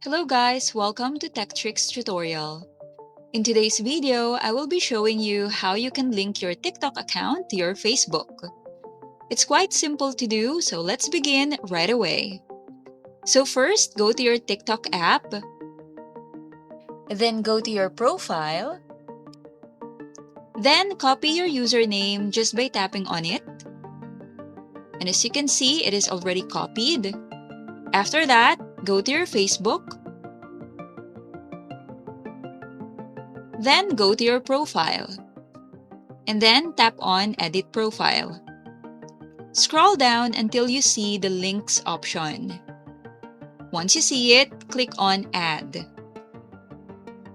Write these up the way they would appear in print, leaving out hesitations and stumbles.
Hello guys, welcome to Tech Tricks tutorial. In today's video, I will be showing you how you can link your TikTok account to your Facebook. It's quite simple to do, so let's begin right away. So first, go to your TikTok app, then go to your profile, then copy your username just by tapping on it. And as you can see, it is already copied. After that, go to your Facebook, then go to your profile, and then tap on Edit Profile. Scroll down until you see the Links option. Once you see it, click on Add.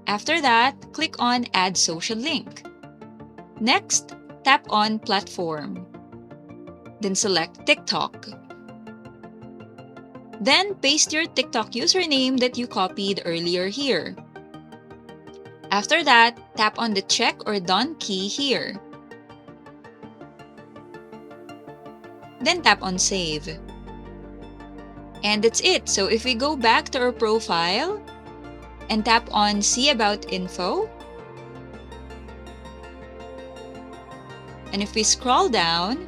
After that, click on Add Social Link. Next, tap on Platform. Then select TikTok. Then paste your TikTok username that you copied earlier here. After that, tap on the check or done key here. Then tap on Save. And that's it. So if we go back to our profile and tap on See About Info, and if we scroll down,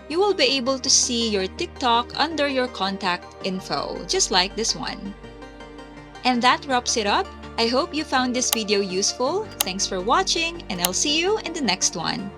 you will be able to see your TikTok under your contact info, just like this one. And that wraps it up. I hope you found this video useful. Thanks for watching, and I'll see you in the next one.